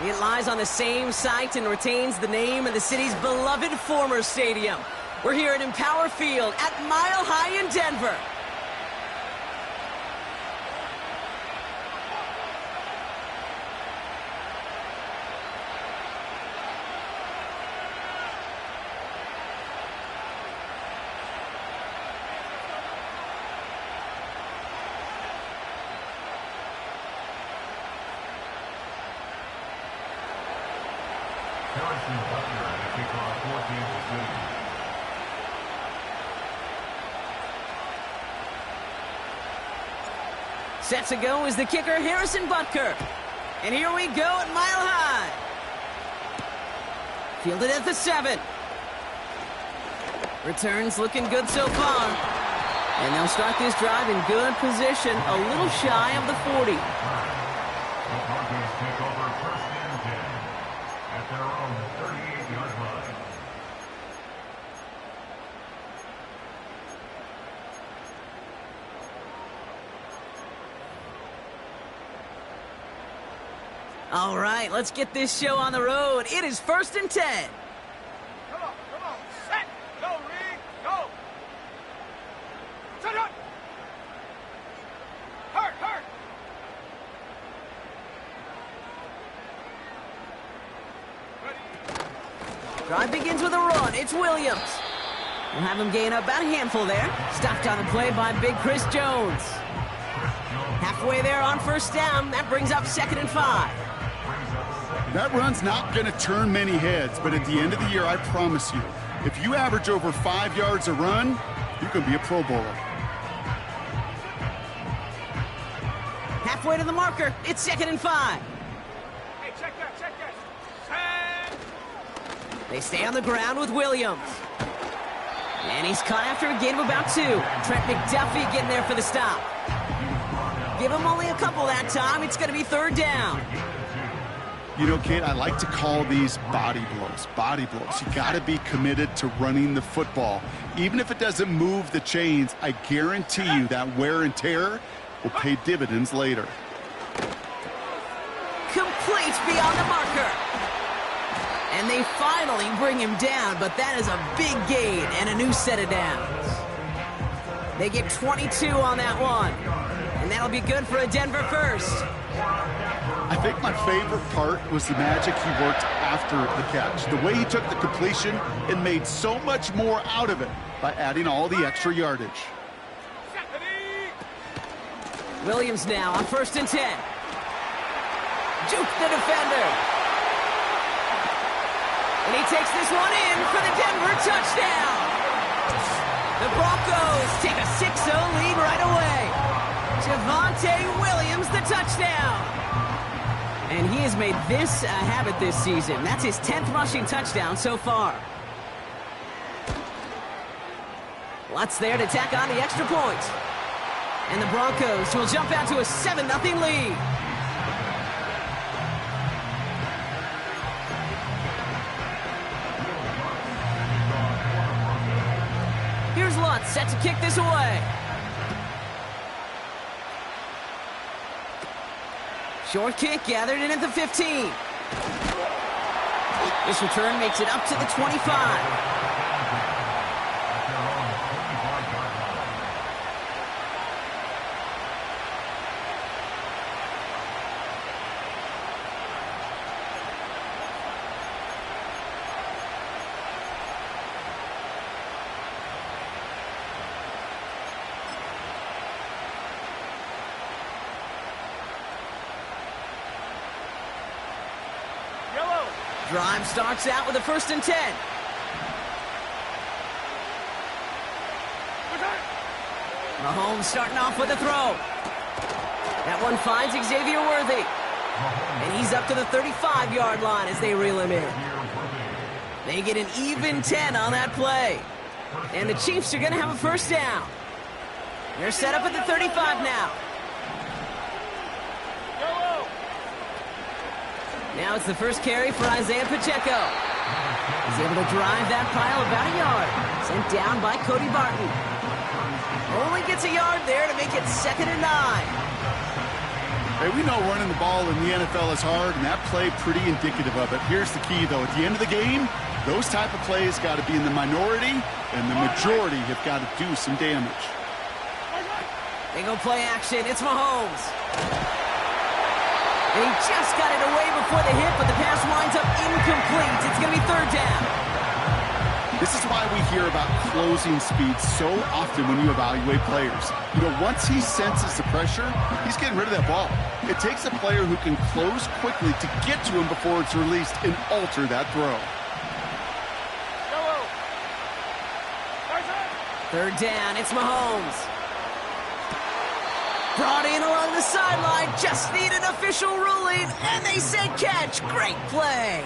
It lies on the same site and retains the name of the city's beloved former stadium. We're here at Empower Field at Mile High in Denver. Set to go is the kicker, Harrison Butker. And here we go at Mile High. Fielded at the 7. Returns looking good so far. And they'll start this drive in good position, a little shy of the 40. All right, let's get this show on the road. It is 1st and 10. Come on, set, go, Reed, go. Set up. Hurt. Ready. Drive begins with a run. It's Williams. We'll have him gain about a handful there. Stopped on the play by Big Chris Jones. Halfway there on 1st down. That brings up 2nd and 5. That run's not going to turn many heads, but at the end of the year, I promise you, if you average over 5 yards a run, you can be a Pro Bowler. Halfway to the marker. It's 2nd and 5. Hey, check that. Set. They stay on the ground with Williams. And he's caught after a gain of about 2. Trent McDuffie getting there for the stop. Give him only a couple that time. It's going to be 3rd down. You know, Kate, I like to call these body blows. Body blows. You got to be committed to running the football. Even if it doesn't move the chains, I guarantee you that wear and tear will pay dividends later. Complete beyond the marker. And they finally bring him down, but that is a big gain and a new set of downs. They get 22 on that one. And that'll be good for a Denver first. I think my favorite part was the magic he worked after the catch. The way he took the completion and made so much more out of it by adding all the extra yardage. Williams now on 1st and 10. Juke the defender. And he takes this one in for the Denver touchdown. The Broncos take a 6-0 lead right away. Javonte Williams, the touchdown. And he has made this a habit this season. That's his 10th rushing touchdown so far. Lutz there to tack on the extra point. And the Broncos will jump out to a 7-0 lead. Here's Lutz set to kick this away. Short kick gathered in at the 15. This return makes it up to the 25. Drive starts out with a 1st and 10. Mahomes starting off with a throw. That one finds Xavier Worthy. And he's up to the 35-yard line as they reel him in. They get an even 10 on that play. And the Chiefs are going to have a 1st down. They're set up at the 35 now. Now it's the first carry for Isaiah Pacheco. He's able to drive that pile about a yard. Sent down by Cody Barton. Only gets a yard there to make it 2nd and 9. Hey, we know running the ball in the NFL is hard, and that play pretty indicative of it. Here's the key, though. At the end of the game, those type of plays got to be in the minority, and the majority have got to do some damage. They go play action. It's Mahomes. And he just got it away before the hit, but the pass winds up incomplete. It's going to be third down. This is why we hear about closing speed so often when you evaluate players. You know, once he senses the pressure, he's getting rid of that ball. It takes a player who can close quickly to get to him before it's released and alter that throw. Third down, it's Mahomes. Brought in along the sideline, just need an official ruling, and they say catch. Great play.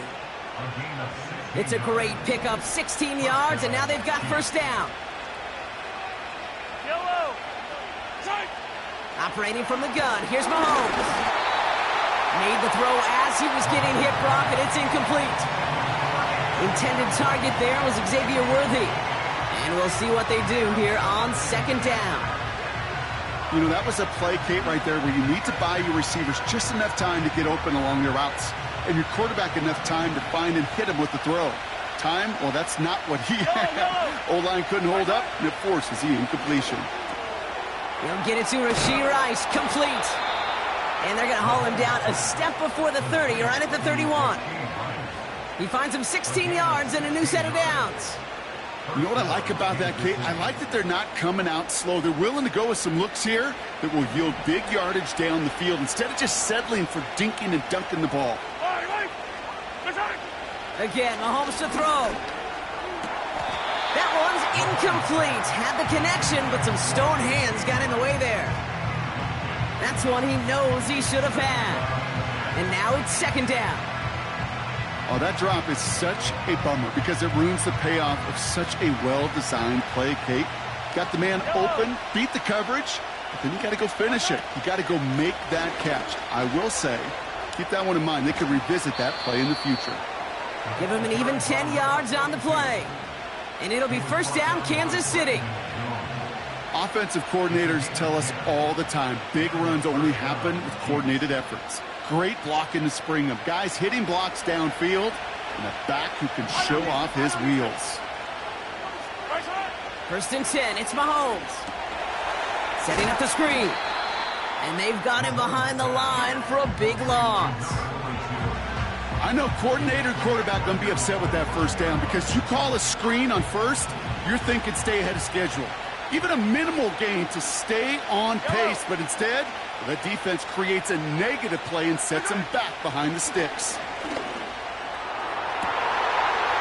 It's a great pickup, 16 yards, and now they've got first down. Operating from the gun, here's Mahomes. Made the throw as he was getting hit, Brock, and it's incomplete. Intended target there was Xavier Worthy. And we'll see what they do here on second down. You know, that was a play, Kate, right there where you need to buy your receivers just enough time to get open along their routes. And your quarterback enough time to find and hit him with the throw. Time, well, that's not what he had. O-line couldn't hold up, and it forces the incompletion. He'll get it to Rashee Rice, complete. And they're going to haul him down a step before the 30, right at the 31. He finds him 16 yards and a new set of downs. You know what I like about that, Kate? I like that they're not coming out slow. They're willing to go with some looks here that will yield big yardage down the field instead of just settling for dinking and dunking the ball. Again, Mahomes to throw. That one's incomplete. Had the connection, but some stone hands got in the way there. That's one he knows he should have had. And now it's second down. Oh, that drop is such a bummer because it ruins the payoff of such a well-designed play, Kate. Got the man open, beat the coverage, but then you got to go finish it. You got to go make that catch. I will say, keep that one in mind. They could revisit that play in the future. Give him an even 10 yards on the play. And it'll be first down, Kansas City. Offensive coordinators tell us all the time, big runs only happen with coordinated efforts. Great block in the spring of guys hitting blocks downfield and a back who can show off his wheels. First and 10, it's Mahomes. Setting up the screen. And they've got him behind the line for a big loss. I know coordinator and quarterback going to be upset with that first down because you call a screen on first, you're thinking stay ahead of schedule. Even a minimal gain to stay on pace, but instead, the defense creates a negative play and sets him back behind the sticks.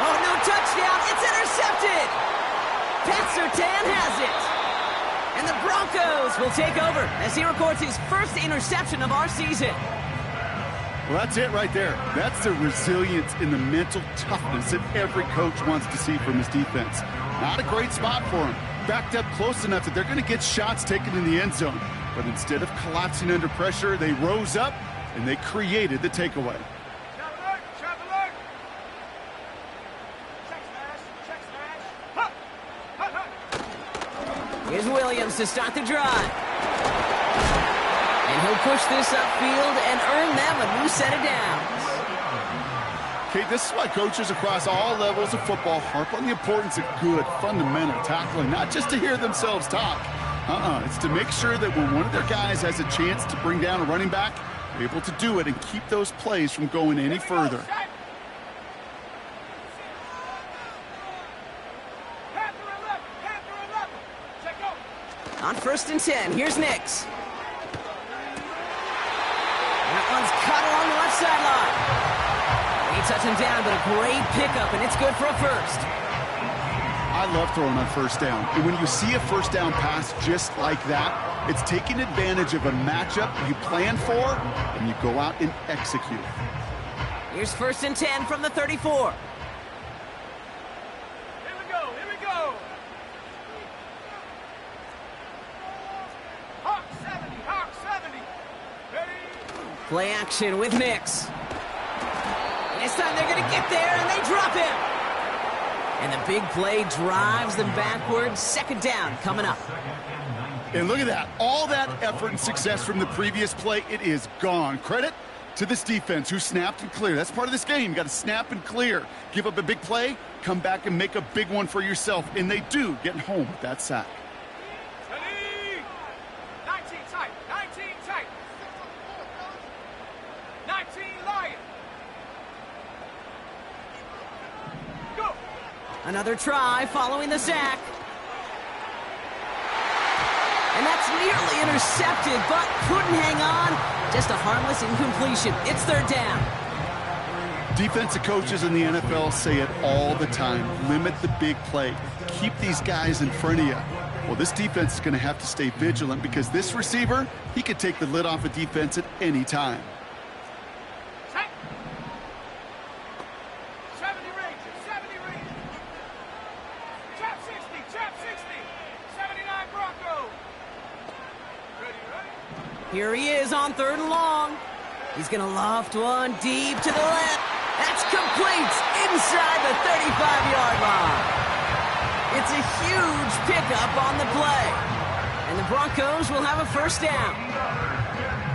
Oh, no touchdown. It's intercepted. Pat Surtain has it. And the Broncos will take over as he records his first interception of our season. Well, that's it right there. That's the resilience and the mental toughness that every coach wants to see from his defense. Not a great spot for him. Backed up close enough that they're going to get shots taken in the end zone. But instead of collapsing under pressure, they rose up and they created the takeaway. Here's Williams to start the drive. And he'll push this upfield and earn them a new set of downs. Okay, this is why coaches across all levels of football harp on the importance of good, fundamental tackling, not just to hear themselves talk. It's to make sure that when one of their guys has a chance to bring down a running back, they're able to do it and keep those plays from going any further. On first and 10, here's Nix. That one's cut along the left sideline. He touched him down, but a great pickup, and it's good for a first. I love throwing on first down. And when you see a first down pass just like that, it's taking advantage of a matchup you plan for, and you go out and execute. Here's first and 10 from the 34. Here we go, here we go. Hawk 70, Hawk 70. Ready? Play action with Nix. This time they're going to get there, and they drop him. And the big play drives them backwards. Second down coming up. And look at that. All that effort and success from the previous play, it is gone. Credit to this defense who snapped and cleared. That's part of this game. You got to snap and clear. Give up a big play, come back and make a big one for yourself. And they do, getting home with that sack. 19 tight. 19 tight. 19 Lion. Go. Another try following the sack. And that's nearly intercepted, but couldn't hang on. Just a harmless incompletion. It's third down. Defensive coaches in the NFL say it all the time. Limit the big play. Keep these guys in front of you. Well, this defense is going to have to stay vigilant because this receiver, he could take the lid off a defense at any time. Set. 70 range. 70 range. Trap 60. Trap 60. 79 Bronco. Ready, ready? Here he is on third and long. He's going to loft one deep to the left. That's complete inside the 35-yard line. It's a huge pickup on the play. And the Broncos will have a first down.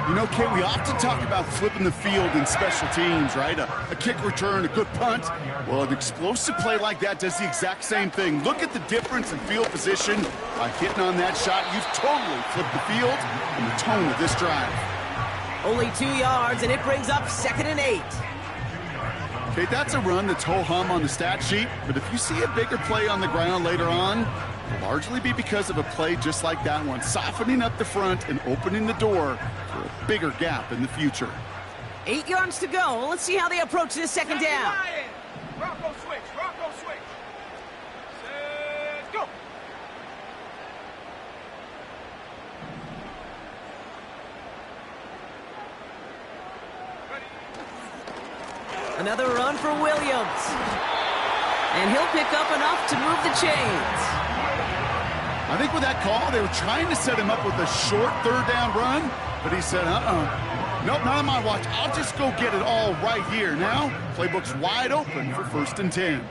You know, Kate, we often talk about flipping the field in special teams, right? A kick return, a good punt. Well, an explosive play like that does the exact same thing. Look at the difference in field position. By hitting on that shot, you've totally flipped the field and the tone of this drive. Only 2 yards, and it brings up 2nd and 8. Okay, that's a run that's ho-hum on the stat sheet, but if you see a bigger play on the ground later on, it'll largely be because of a play just like that one, softening up the front and opening the door for a bigger gap in the future. 8 yards to go. Let's see how they approach this second down. Bronco switch. Bronco switch. Set, go. Another run for Williams. And he'll pick up enough to move the chains. I think with that call, they were trying to set him up with a short third down run, but he said, nope, not on my watch. I'll just go get it all right here. Now, playbook's wide open for 1st and 10.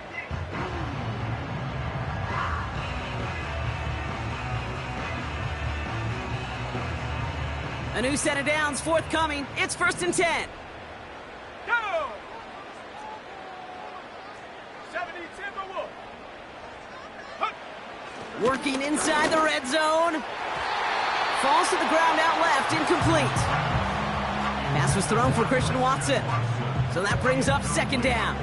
A new set of downs forthcoming. It's 1st and 10. Go. 70 Timberwolf. Working inside the red zone. Falls to the ground out left, incomplete. Pass was thrown for Christian Watson. So that brings up 2nd down.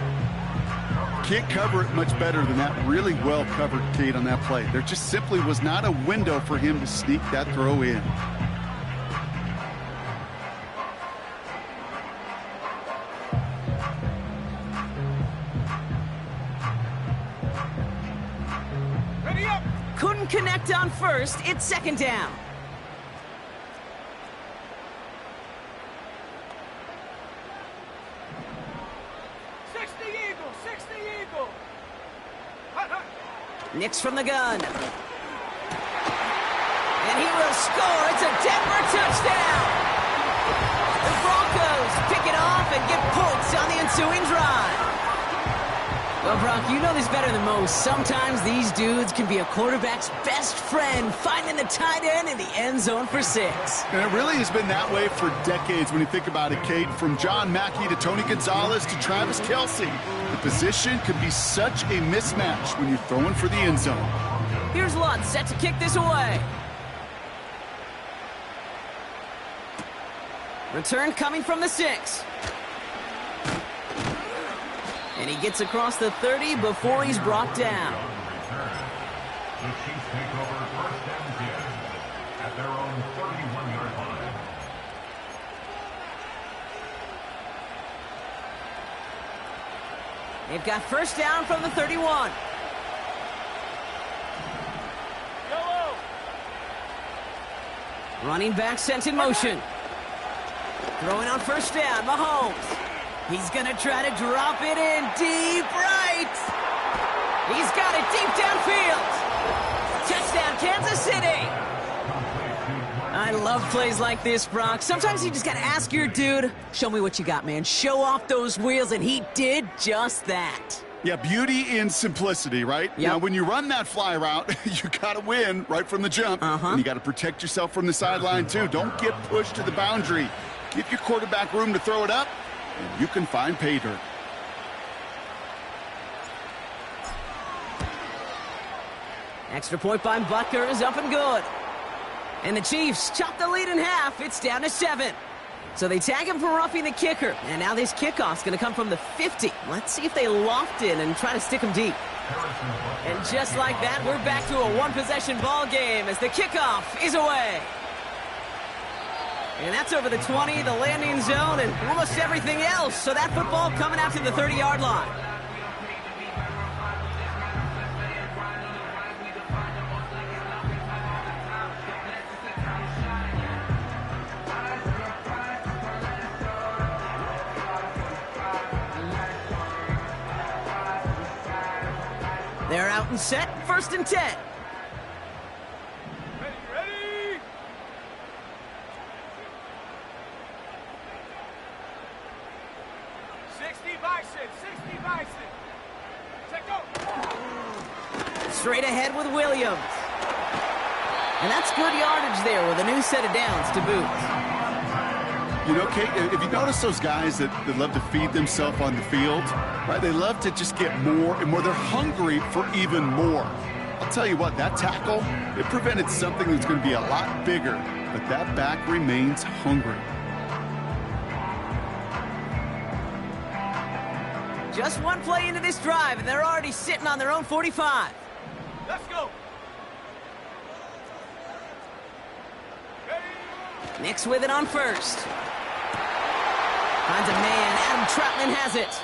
Can't cover it much better than that. Really well covered, Kate, on that play. There just simply was not a window for him to sneak that throw in. Ready up. Couldn't connect on first. It's 2nd down. Nix from the gun. And he will score. It's a Denver touchdown. The Broncos pick it off and get points on the ensuing drive. Well, Brock, you know this better than most. Sometimes these dudes can be a quarterback's best friend, finding the tight end in the end zone for 6. And it really has been that way for decades when you think about it, Kate. From John Mackey to Tony Gonzalez to Travis Kelce. The position can be such a mismatch when you're throwing for the end zone. Here's Lutz set to kick this away. Return coming from the 6. And he gets across the 30 before he's brought down. The Chiefs take over 1st and 10 at their own 31-yard line. They've got 1st down from the 31. Yellow. Running back sent in motion. Throwing on 1st down, Mahomes. He's going to try to drop it in deep right. He's got it deep downfield. Touchdown, Kansas City. I love plays like this, Brock. Sometimes you just got to ask your dude, show me what you got, man. Show off those wheels, and he did just that. Yeah, beauty in simplicity, right? Yep. Now, when you run that fly route, you got to win right from the jump. And you got to protect yourself from the sideline, too. Don't get pushed to the boundary. Give your quarterback room to throw it up, and you can find pay dirt. Extra point by Butker is up and good. And the Chiefs chop the lead in half. It's down to 7. So they tag him for roughing the kicker. And now this kickoff's going to come from the 50. Let's see if they loft in and try to stick him deep. And just like that, we're back to a one-possession ball game as the kickoff is away. And that's over the 20, the landing zone, and almost everything else. So that football coming out to the 30-yard line. They're out and set, 1st and 10. Ready? 60 Bison. Take go. Straight ahead with Williams. And that's good yardage there with a new set of downs to boot. You know, Kate, if you notice those guys that love to feed themselves on the field, right? They love to just get more and more. They're hungry for even more. I'll tell you what, that tackle, it prevented something that's going to be a lot bigger, but that back remains hungry. Just one play into this drive, and they're already sitting on their own 45. Let's go. Nix with it on 1st. Finds a man. Adam Troutman has it.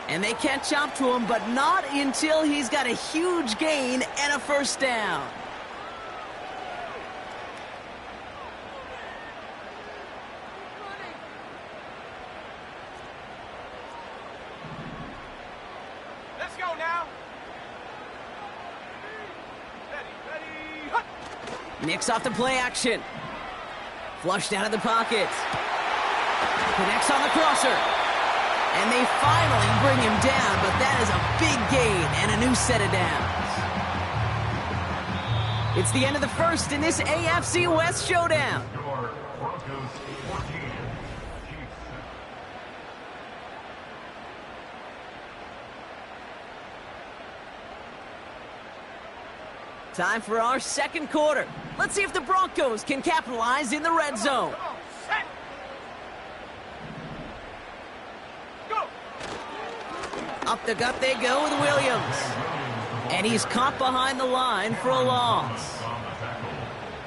And they catch up to him, but not until he's got a huge gain and a 1st down. Let's go now. Ready. Hut. Nix off the play action. Flushed out of the pocket. Connects on the crosser. And they finally bring him down, but that is a big gain and a new set of downs. It's the end of the 1st in this AFC West showdown. Your Broncos 14, Chiefs 7. Time for our 2nd quarter. Let's see if the Broncos can capitalize in the red zone. Come on, set. Go. Up the gut they go with Williams. And he's caught behind the line for a loss.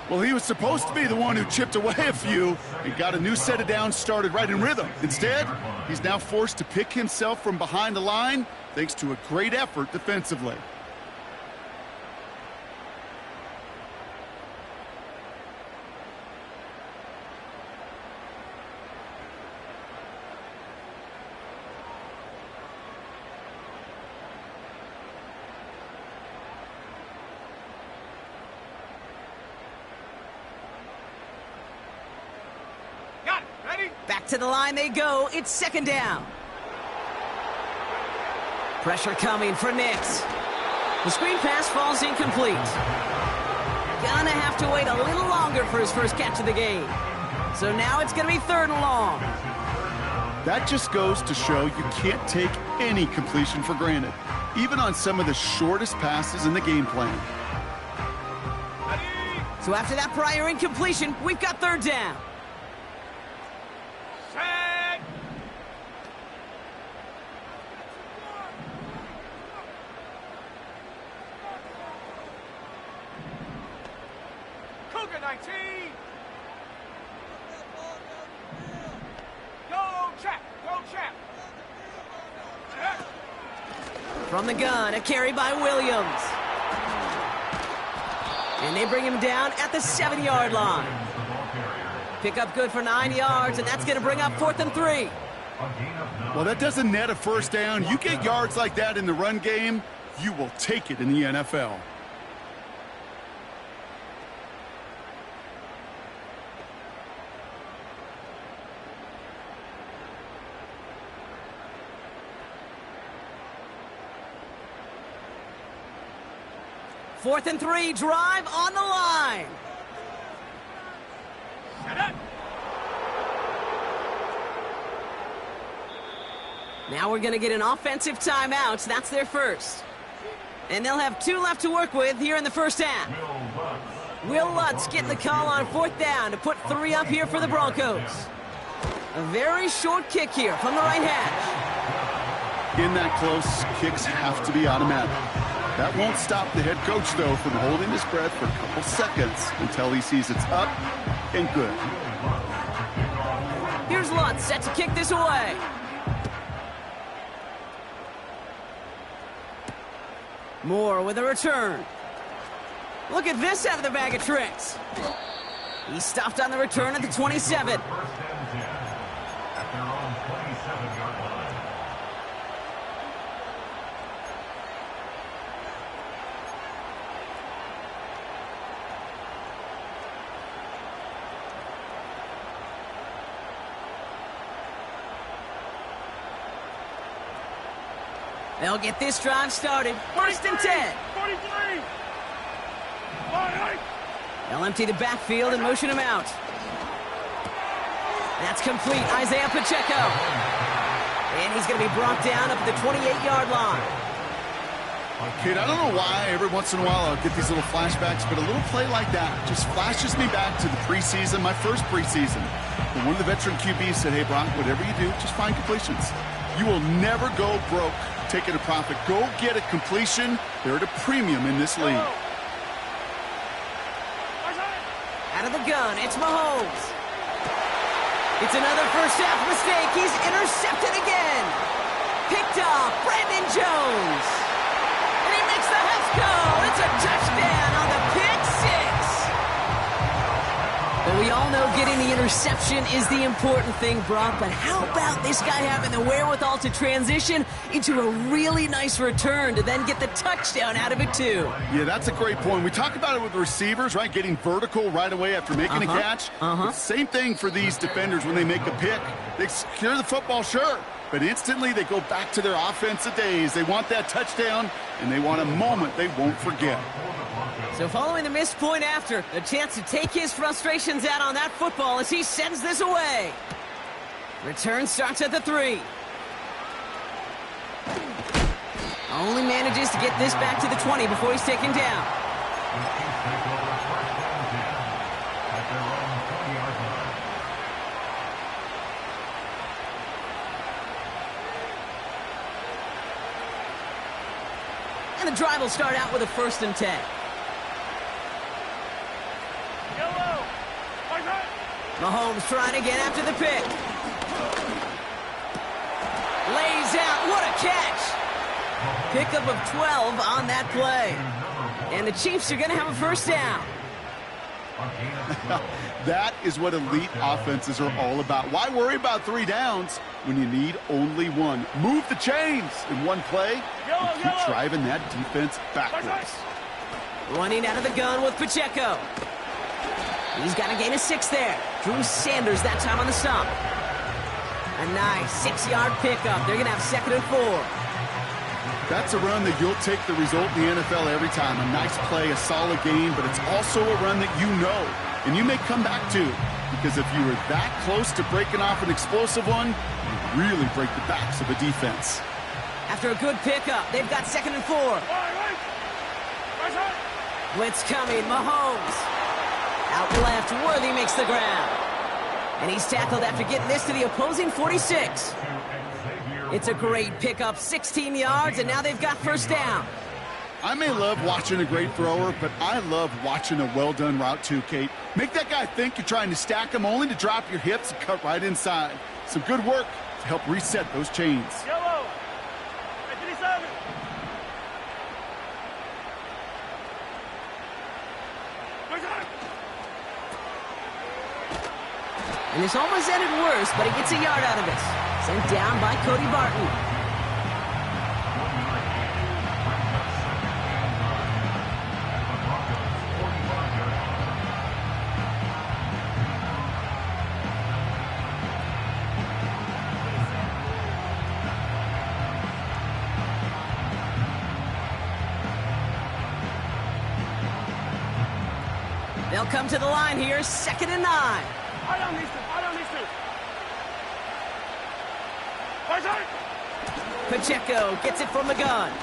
Well, he was supposed to be the one who chipped away a few and got a new set of downs started right in rhythm. Instead, he's now forced to pick himself from behind the line thanks to a great effort defensively. Got it. Ready? Back to the line they go. It's 2nd down. Pressure coming for Nix. The screen pass falls incomplete. Gonna have to wait a little longer for his 1st catch of the game. So now it's gonna be 3rd and long. That just goes to show you can't take any completion for granted, even on some of the shortest passes in the game plan. Ready? So after that prior incompletion, we've got 3rd down. Set. Cougar 19. Go, chap. From the gun, a carry by Williams. And they bring him down at the 7-yard line. Pick up good for 9 yards, and that's going to bring up 4th and 3. Well, that doesn't net a 1st down. You get yards like that in the run game, you will take it in the NFL. 4th and 3, drive on the line. Now we're going to get an offensive timeout. That's their first. And they'll have 2 left to work with here in the first half. Will Lutz getting the call on 4th down to put 3 up here for the Broncos. A very short kick here from the right hash. In that close, kicks have to be automatic. That won't stop the head coach, though, from holding his breath for a couple seconds until he sees it's up and good. Here's Lutz set to kick this away. Moore with a return. Look at this out of the bag of tricks. He stopped on the return at the 27. At their own 27-yard line. They'll get this drive started. 1st and 10. 43. They'll empty the backfield and motion him out. That's complete. Isaiah Pacheco. And he's going to be brought down up at the 28-yard line. Kid, I don't know why every once in a while I'll get these little flashbacks, but a little play like that just flashes me back to the preseason, my first preseason. And one of the veteran QBs said, hey, Brock, whatever you do, just find completions. You will never go broke taking a profit. Go get a completion. They're at a premium in this league. Out of the gun, it's Mahomes. It's another first half mistake. He's intercepted again. Picked off Brandon Jones. And he makes the Hefco. It's a touchdown on the pick six. But we all know getting the interception is the important thing, Brock. But how about this guy having the wherewithal to transition into a really nice return to then get the touchdown out of it, too? Yeah, that's a great point. We talk about it with receivers, right? Getting vertical right away after making a catch. Same thing for these defenders when they make a pick. They secure the football, sure. But instantly they go back to their offensive days. They want that touchdown, and they want a moment they won't forget. So following the missed point after, a chance to take his frustrations out on that football as he sends this away. Return starts at the 3. Only manages to get this back to the 20 before he's taken down. And the drive will start out with a 1st and 10. Mahomes trying again after the pick. Lays out. What a catch. Pickup of 12 on that play. And the Chiefs are going to have a first down. That is what elite offenses are all about. Why worry about 3 downs when you need only 1? Move the chains in one play and keep driving that defense backwards. Running out of the gun with Pacheco. He's got a gain of 6 there. Drew Sanders that time on the stop. A nice 6-yard pickup. They're going to have 2nd and 4. That's a run that you'll take the result in the NFL every time. A nice play, a solid game, but it's also a run that you know and you may come back to, because if you were that close to breaking off an explosive one, you really break the backs of a defense. After a good pickup, they've got 2nd and 4. Blitz coming, Mahomes. Out left, Worthy makes the ground. And he's tackled after getting this to the opposing 46. It's a great pickup, 16 yards, and now they've got first down. I may love watching a great thrower, but I love watching a well-done route too, Kate. Make that guy think you're trying to stack him, only to drop your hips and cut right inside. Some good work to help reset those chains. And this almost ended worse, but he gets a yard out of it. Sent down by Cody Barton. They'll come to the line here, 2nd and 9. I don't need to. Pacheco gets it from the gun.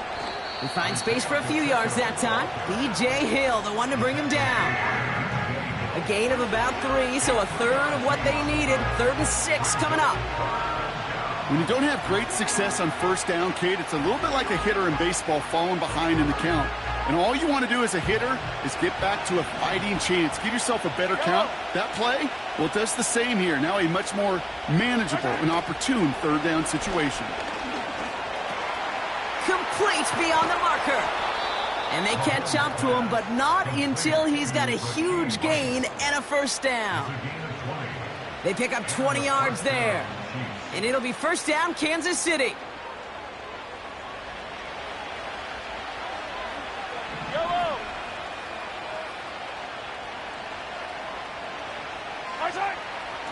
He finds space for a few yards that time. B.J. Hill, the one to bring him down. A gain of about 3, so a third of what they needed. 3rd and 6 coming up. When you don't have great success on first down, Kate, it's a little bit like a hitter in baseball falling behind in the count. And all you want to do as a hitter is get back to a fighting chance. Give yourself a better count. That play, well, it does the same here. Now a much more manageable and opportune 3rd down situation. Complete beyond the marker. And they catch up to him, but not until he's got a huge gain and a 1st down. They pick up 20 yards there. And it'll be 1st down, Kansas City.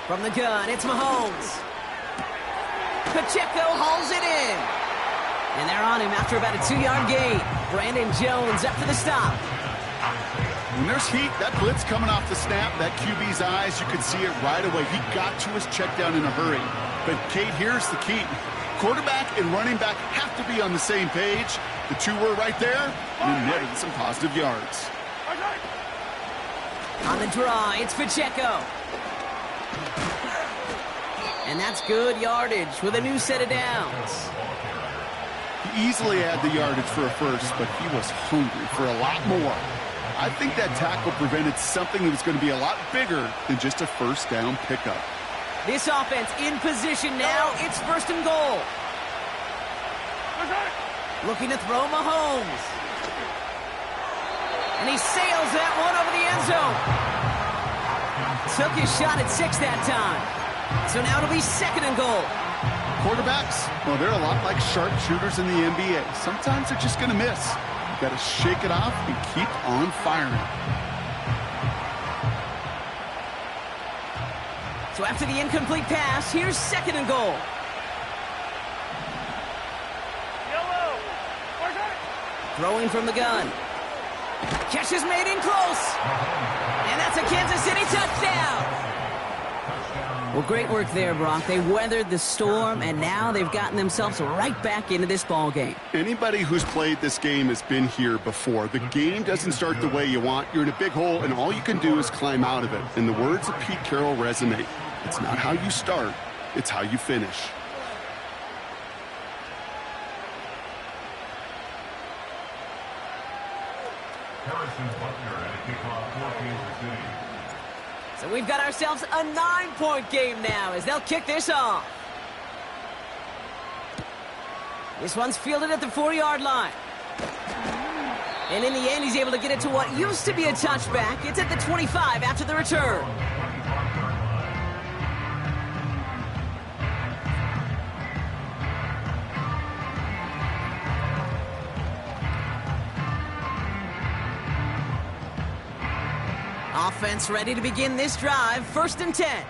From the gun, it's Mahomes. Pacheco hauls it in. And they're on him after about a 2-yard gain. Brandon Jones up for the stop. When there's heat, that blitz coming off the snap, that QB's eyes, you could see it right away. He got to his check down in a hurry. But, Kate, here's the key. Quarterback and running back have to be on the same page. The two were right there, and netted some positive yards. On the draw, it's Pacheco. And that's good yardage with a new set of downs. He easily had the yardage for a first, but he was hungry for a lot more. I think that tackle prevented something that was going to be a lot bigger than just a 1st down pickup. This offense in position now. It's 1st and goal. Looking to throw Mahomes. And he sails that one over the end zone. Took his shot at 6 that time. So now it'll be 2nd and goal. Quarterbacks, well, they're a lot like sharpshooters in the NBA. Sometimes they're just going to miss. You've got to shake it off and keep on firing. So after the incomplete pass, here's 2nd and goal. Throwing from the gun. Catch is made in close. And that's a Kansas City touchdown. Well, great work there, Brock. They weathered the storm, and now they've gotten themselves right back into this ball game. Anybody who's played this game has been here before. The game doesn't start the way you want. You're in a big hole, and all you can do is climb out of it. In the words of Pete Carroll resonate, it's not how you start, it's how you finish. Harrison Butler at a kickoff for Kansas City. So we've got ourselves a 9-point game now as they'll kick this off. This one's fielded at the 4-yard line. And in the end, he's able to get it to what used to be a touchback. It's at the 25 after the return. Offense ready to begin this drive. 1st and 10.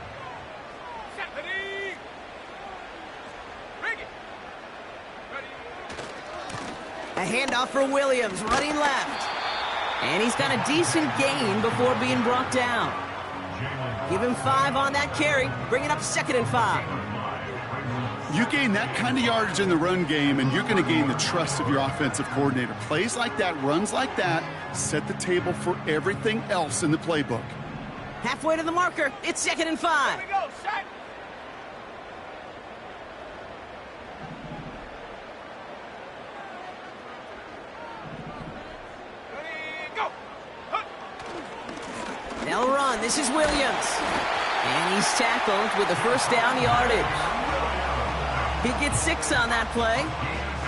A handoff for Williams, running left. And he's got a decent gain before being brought down. Give him 5 on that carry, bring it up 2nd and 5. You gain that kind of yardage in the run game, and you're going to gain the trust of your offensive coordinator. Plays like that, runs like that, set the table for everything else in the playbook. Halfway to the marker, it's 2nd and 5. Here we go, set. Ready, go. They'll run. This is Williams. And he's tackled with the 1st down yardage. He gets 6 on that play.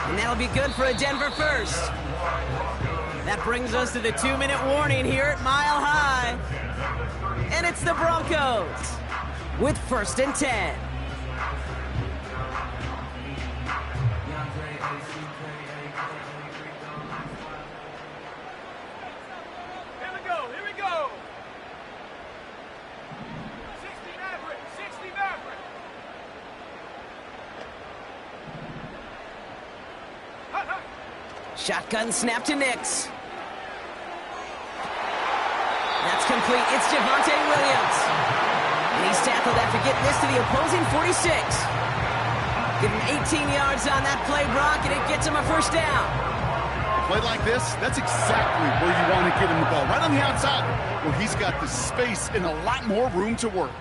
And that'll be good for a Denver 1st. That brings us to the 2-minute warning here at Mile High. And it's the Broncos with 1st and 10. Here we go, here we go. 60 Maverick, 60 Maverick. Hut, hut. Shotgun snap to Nix. That's complete. It's Javonte Williams. And he's tackled after getting this to the opposing 46. Give him 18 yards on that play, Brock, and it gets him a first down. A play like this, that's exactly where you want to get him the ball, right on the outside, where he's got the space and a lot more room to work.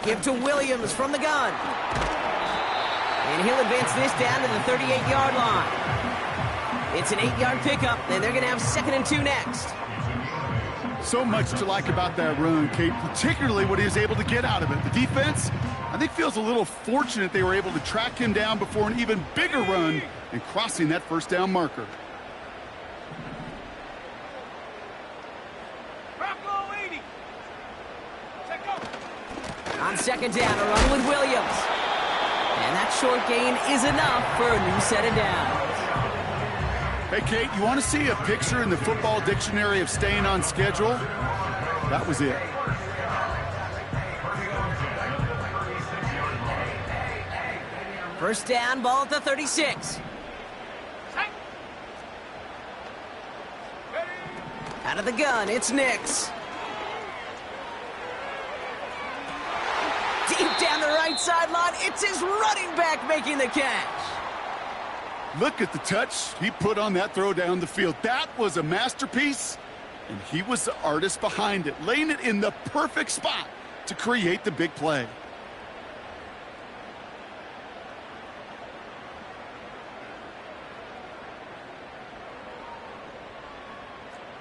Give to Williams from the gun. And he'll advance this down to the 38-yard line. It's an 8-yard pickup, and they're going to have 2nd and 2 next. So much to like about that run, Kate, particularly what he was able to get out of it. The defense, I think, feels a little fortunate they were able to track him down before an even bigger run and crossing that first down marker. On 2nd down, a run with Williams. And that short gain is enough for a new set of downs. Hey, Kate, you want to see a picture in the football dictionary of staying on schedule? That was it. First down, ball at the 36. Out of the gun, it's Nix. Deep down the right sideline, it's his running back making the catch. Look at the touch he put on that throw down the field. That was a masterpiece, and he was the artist behind it, laying it in the perfect spot to create the big play.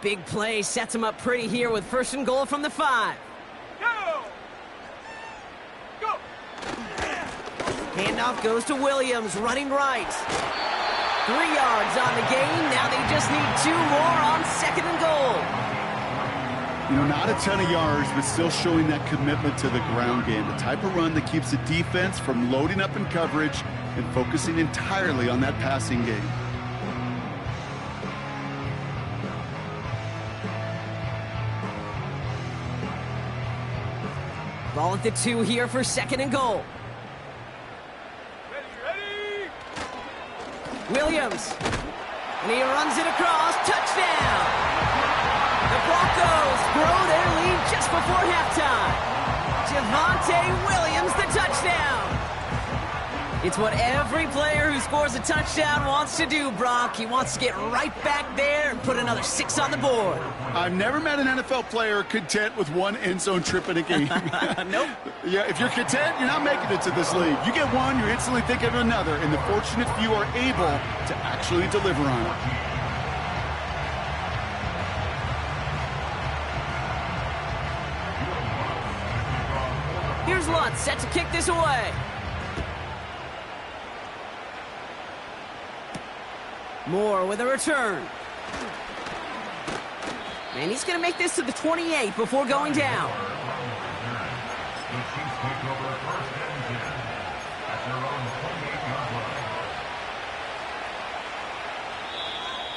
Big play sets him up pretty here with 1st and goal from the 5. Handoff goes to Williams, running right. 3 yards on the gain. Now they just need 2 more on 2nd and goal. You know, not a ton of yards, but still showing that commitment to the ground game. The type of run that keeps the defense from loading up in coverage and focusing entirely on that passing game. Ball at the 2 here for 2nd and goal. Williams, and he runs it across, touchdown! The Broncos grow their lead just before halftime. Javonte Williams, the touchdown! It's what every player who scores a touchdown wants to do, Brock. He wants to get right back there and put another 6 on the board. I've never met an NFL player content with 1 end zone trip in a game. Nope. Yeah, if you're content, you're not making it to this league. You get one, you're instantly thinking of another, and the fortunate few are able to actually deliver on it. Here's Lutz set to kick this away. Moore with a return. And he's going to make this to the 28 before going down.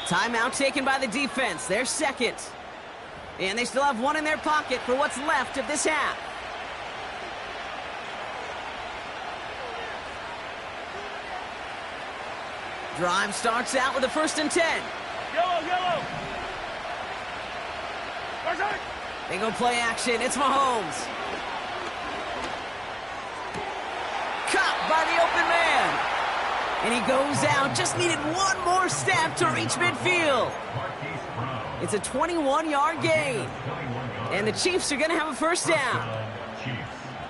Timeout taken by the defense. They're 2nd. And they still have 1 in their pocket for what's left of this half. Drive starts out with a 1st and 10. Yellow. They go play action. It's Mahomes. Caught by the open man. And he goes out. Just needed 1 more step to reach midfield. It's a 21-yard gain. And the Chiefs are going to have a first down.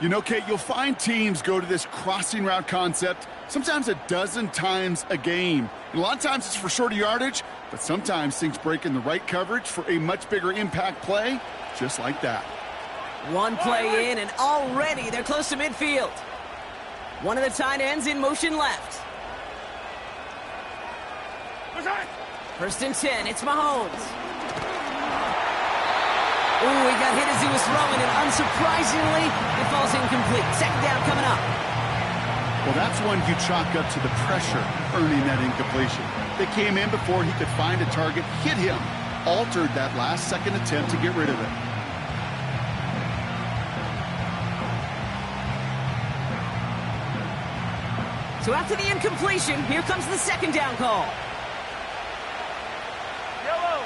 You know, Kate, you'll find teams go to this crossing route concept sometimes a dozen times a game. And a lot of times it's for shorter yardage, but sometimes things break in the right coverage for a much bigger impact play, just like that. 1 play in, and already they're close to midfield. One of the tight ends in motion left. 1st and 10, it's Mahomes. Ooh, he got hit as he was throwing, and unsurprisingly, it falls incomplete. 2nd down coming up. Well, that's one you chalk up to the pressure earning that incompletion. They came in before he could find a target, hit him, altered that last second attempt to get rid of it. So after the incompletion, here comes the 2nd down call. Yellow.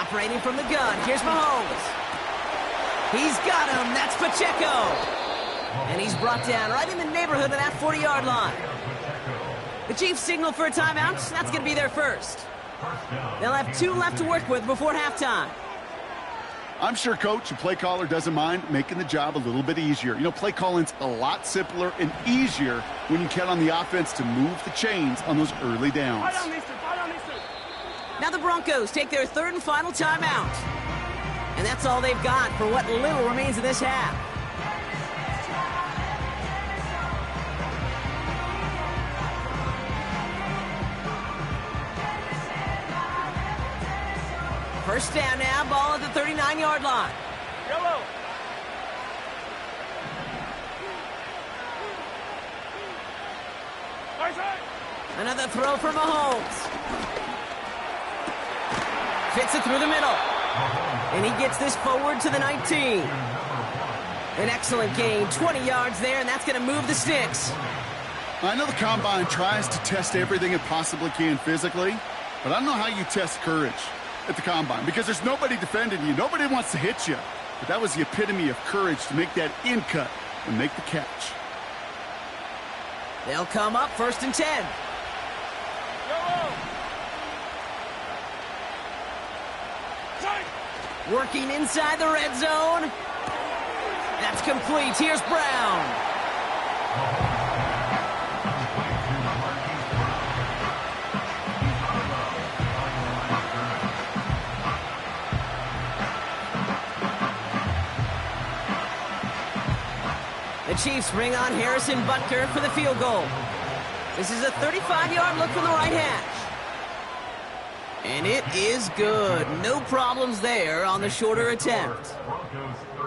Operating from the gun, here's Mahomes. He's got him, that's Pacheco. And he's brought down right in the neighborhood of that 40-yard line. The Chiefs signal for a timeout. That's going to be their first. They'll have 2 left to work with before halftime. I'm sure Coach, the play caller, doesn't mind making the job a little bit easier. You know, play calling's a lot simpler and easier when you count on the offense to move the chains on those early downs. Now the Broncos take their 3rd and final timeout. And that's all they've got for what little remains of this half. First down now, ball at the 39-yard line. Yellow. Another throw for Mahomes. Fits it through the middle. And he gets this forward to the 19. An excellent gain, 20 yards there, and that's going to move the sticks. I know the Combine tries to test everything it possibly can physically, but I don't know how you test courage at the Combine, because there's nobody defending you. Nobody wants to hit you. But that was the epitome of courage to make that in cut and make the catch. They'll come up 1st and 10. Working inside the red zone. That's complete. Here's Brown. The Chiefs bring on Harrison Butker for the field goal. This is a 35-yard look from the right hash. And it is good. No problems there on the shorter attempt.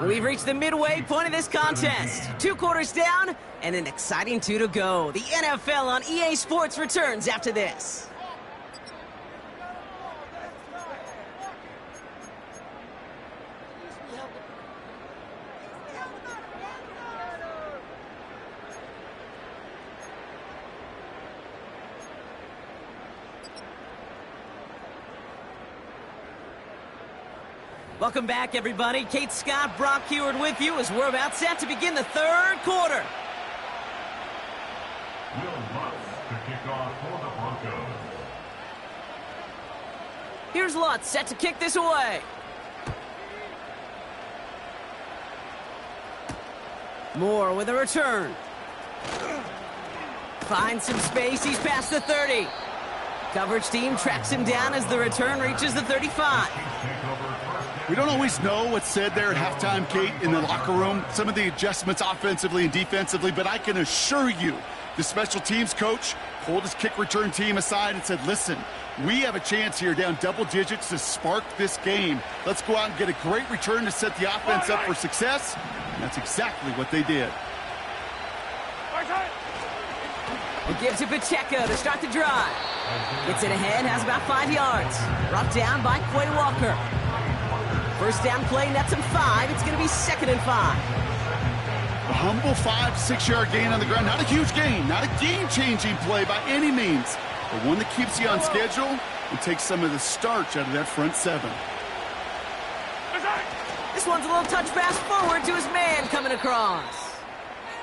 We've reached the midway point of this contest. 2 quarters down and an exciting 2 to go. The NFL on EA Sports returns after this. Welcome back, everybody. Kate Scott, Brock Heward with you as we're about set to begin the 3rd quarter. Will Lutz to kick off for the Broncos. Here's Lutz set to kick this away. Moore with a return. Finds some space. He's past the 30. Coverage team tracks him down as the return reaches the 35. We don't always know what's said there at halftime, Kate, in the locker room. Some of the adjustments offensively and defensively, but I can assure you the special teams coach pulled his kick return team aside and said, listen, we have a chance here down double digits to spark this game. Let's go out and get a great return to set the offense up for success. And that's exactly what they did. He gives it Pacheco to start the drive. Gets it ahead, has about 5 yards. Brought down by Quay Walker. First down play, nets him 5. It's going to be 2nd and 5. A humble 5-6 yard gain on the ground. Not a huge gain, not a game-changing play by any means, but one that keeps you on schedule and takes some of the starch out of that front 7. This one's a little touch pass forward to his man coming across.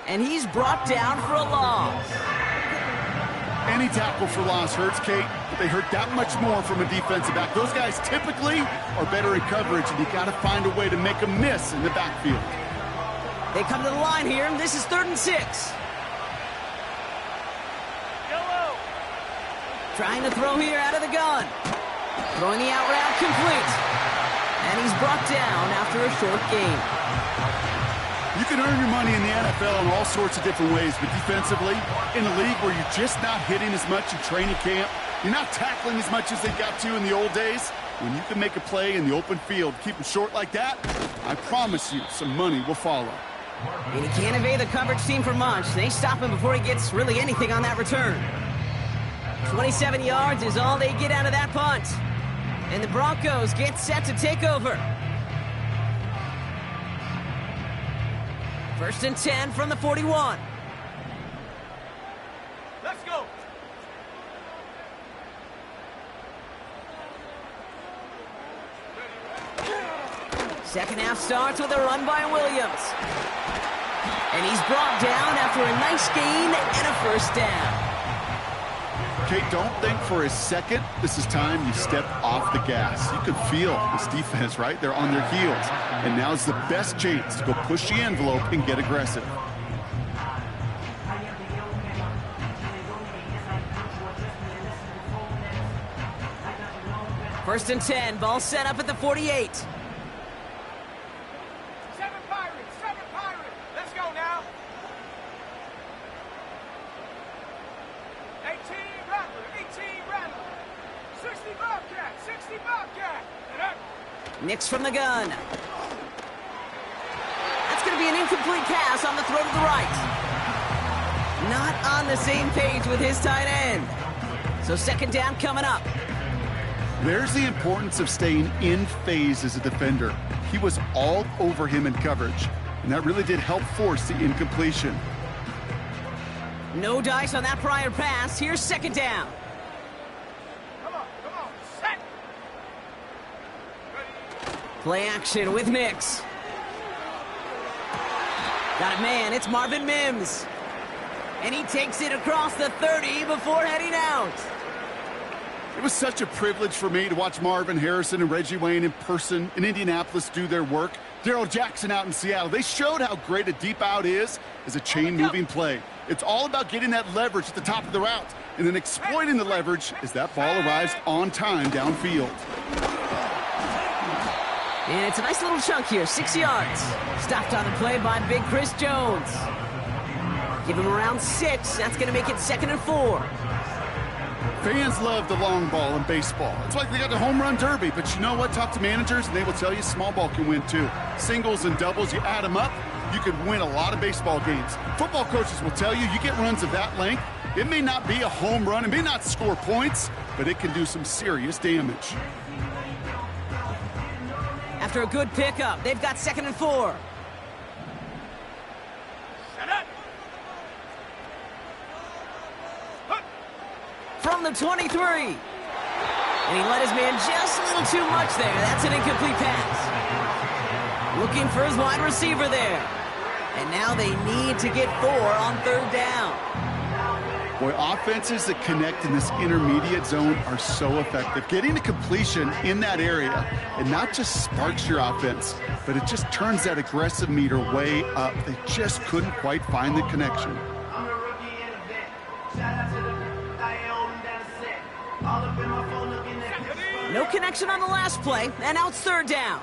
And he's brought down for a loss. Any tackle for loss hurts, Kate, but they hurt that much more from a defensive back. Those guys typically are better in coverage, and you got to find a way to make a miss in the backfield. They come to the line here. This is 3rd and 6. Yellow. Trying to throw here out of the gun. Throwing the out route complete. And he's brought down after a short gain. You can earn your money in the NFL in all sorts of different ways, but defensively, in a league where you're just not hitting as much in training camp, you're not tackling as much as they got to in the old days, when you can make a play in the open field, keep them short like that, I promise you some money will follow. And he can't evade the coverage team for much. They stop him before he gets really anything on that return. 27 yards is all they get out of that punt. And the Broncos get set to take over. 1st and 10 from the 41. Let's go. Second half starts with a run by Williams. And he's brought down after a nice gain and a first down. Okay, don't think for a second this is time you step off the gas. You can feel this defense, right? They're on their heels. And now's the best chance to go push the envelope and get aggressive. First and 10, ball set up at the 48. 7 Pirates, 7 Pirates. Let's go now. 18 Rattler, 18 Rattler. 60 Bobcat, 60 Bobcat. Nix from the gun. That's going to be an incomplete pass on the throw to the right. Not on the same page with his tight end. So second down coming up. There's the importance of staying in phase as a defender. He was all over him in coverage, and that really did help force the incompletion. No dice on that prior pass. Here's second down. Come on, set. Play action with Nix. Got it, man. It's Marvin Mims. And he takes it across the 30 before heading out. It was such a privilege for me to watch Marvin Harrison and Reggie Wayne in person in Indianapolis do their work. Darrell Jackson out in Seattle. They showed how great a deep out is as a chain-moving play. It's all about getting that leverage at the top of the route and then exploiting the leverage as that ball arrives on time downfield. And it's a nice little chunk here, 6 yards. Stopped on the play by Big Chris Jones. Give him around 6. That's going to make it 2nd and 4. Fans love the long ball in baseball. It's like they got the home run derby, but you know what? Talk to managers, and they will tell you small ball can win too. Singles and doubles, you add them up, you could win a lot of baseball games. Football coaches will tell you, you get runs of that length, it may not be a home run, it may not score points, but it can do some serious damage. After a good pickup, they've got 2nd and 4. From the 23. And he let his man just a little too much there. That's an incomplete pass. Looking for his wide receiver there. And now they need to get 4 on 3rd down. Boy, offenses that connect in this intermediate zone are so effective. Getting a completion in that area, it not just sparks your offense, but it just turns that aggressive meter way up. They just couldn't quite find the connection. No connection on the last play, and now it's 3rd down.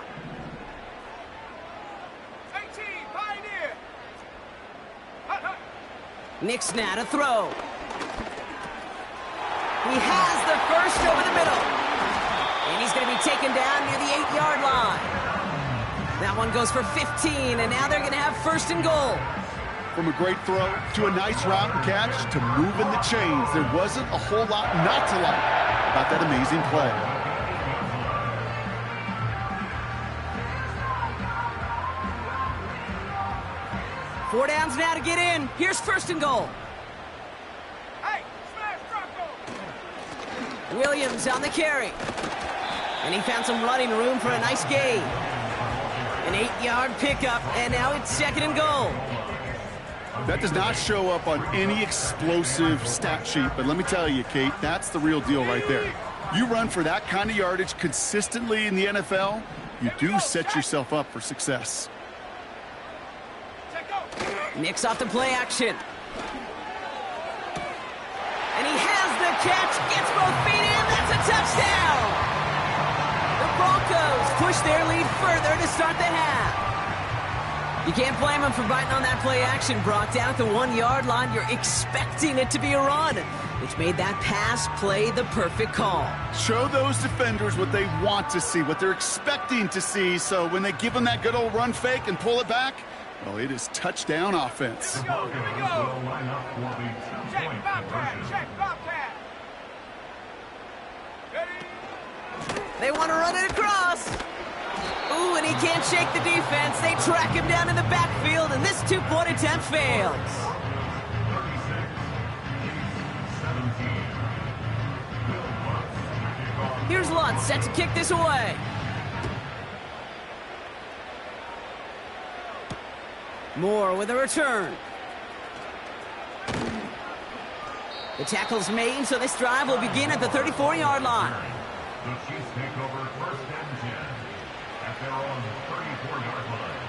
18, Pioneer. Nix now to throw. He has the first over the middle. And he's going to be taken down near the 8-yard line. That one goes for 15, and now they're going to have 1st and goal. From a great throw to a nice route and catch to moving the chains, there wasn't a whole lot not to like about that amazing play. Four downs now to get in. Here's 1st and goal. Hey, smash Bronco. Williams on the carry. And he found some running room for a nice gain. An 8-yard pickup, and now it's 2nd and goal. That does not show up on any explosive stat sheet, but let me tell you, Kate, that's the real deal right there. You run for that kind of yardage consistently in the NFL, you do set yourself up for success. Nix off the play action. And he has the catch, gets both feet in, that's a touchdown! The Broncos push their lead further to start the half. You can't blame him for biting on that play action. Brought down at the 1-yard line, you're expecting it to be a run, which made that pass play the perfect call. Show those defenders what they want to see, what they're expecting to see, so when they give them that good old run fake and pull it back, well, it is touchdown offense. Here we go. Check Bobcat, check Bobcat. Ready? They want to run it across. Ooh, and he can't shake the defense. They track him down in the backfield, and this 2-point attempt fails. Here's Lutz set to kick this away. Moore with a return. The tackle's made, so this drive will begin at the 34-yard line. The Chiefs take over 1st and 10 at their own 34-yard line.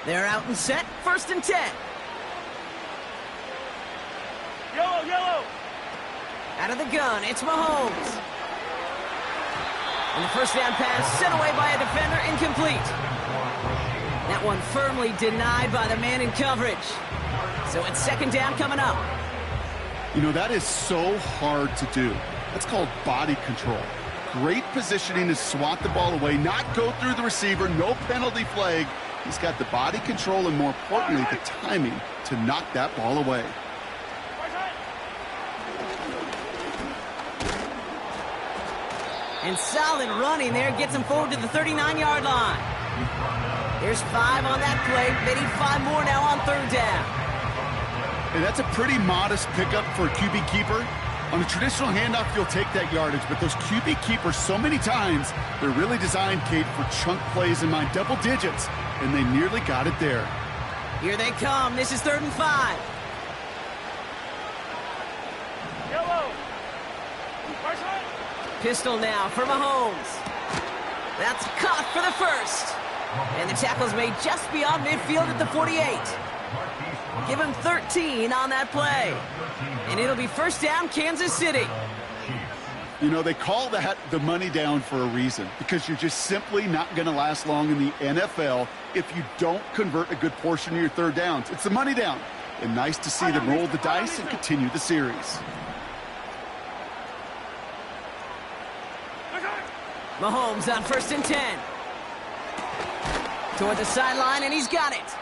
They're out and set, 1st and 10. Yellow, yellow. Out of the gun, it's Mahomes. And the first down pass sent away by a defender, incomplete. That one firmly denied by the man in coverage. So it's 2nd down coming up. You know, that is so hard to do. That's called body control. Great positioning to swat the ball away, not go through the receiver, no penalty flag. He's got the body control and, more importantly, the timing to knock that ball away. And solid running there gets him forward to the 39-yard line. There's 5 on that play. They need 5 more now on 3rd down. And that's a pretty modest pickup for a QB keeper. On a traditional handoff, you'll take that yardage, but those QB keepers, so many times, they're really designed, Kate, for chunk plays in mind, double digits, and they nearly got it there. Here they come. This is 3rd and 5. Yellow. Pistol now for Mahomes. That's caught for the first. And the tackle's made just beyond midfield at the 48. Give him 13 on that play. And it'll be 1st down, Kansas City. You know, they call that the money down for a reason, because you're just simply not going to last long in the NFL if you don't convert a good portion of your 3rd downs. It's the money down. And nice to see them roll the dice and continue the series. Mahomes on 1st and 10. Toward the sideline, and he's got it.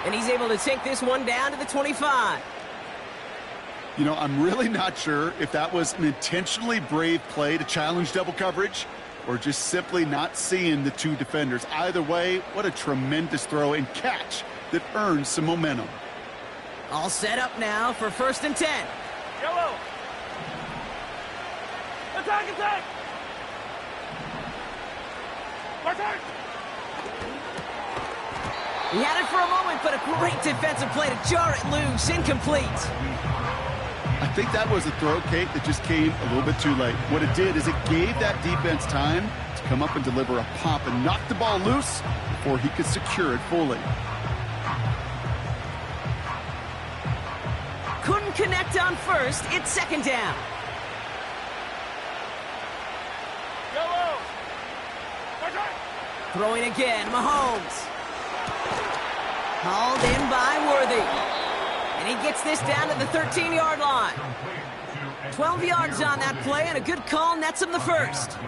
And he's able to take this one down to the 25. You know, I'm really not sure if that was an intentionally brave play to challenge double coverage or just simply not seeing the 2 defenders. Either way, what a tremendous throw and catch that earns some momentum. All set up now for 1st and 10. Yellow. Attack, attack. Attack. He had it for a moment, but a great defensive play to jar it loose. Incomplete. I think that was a throw, Kate, that just came a little bit too late. What it did is it gave that defense time to come up and deliver a pop and knock the ball loose before he could secure it fully. Couldn't connect on 1st. It's 2nd down. Yellow. Throwing again, Mahomes. Hauled in by Worthy. And he gets this down to the 13-yard line. 12 yards on that play, and a good call nets him the 1st.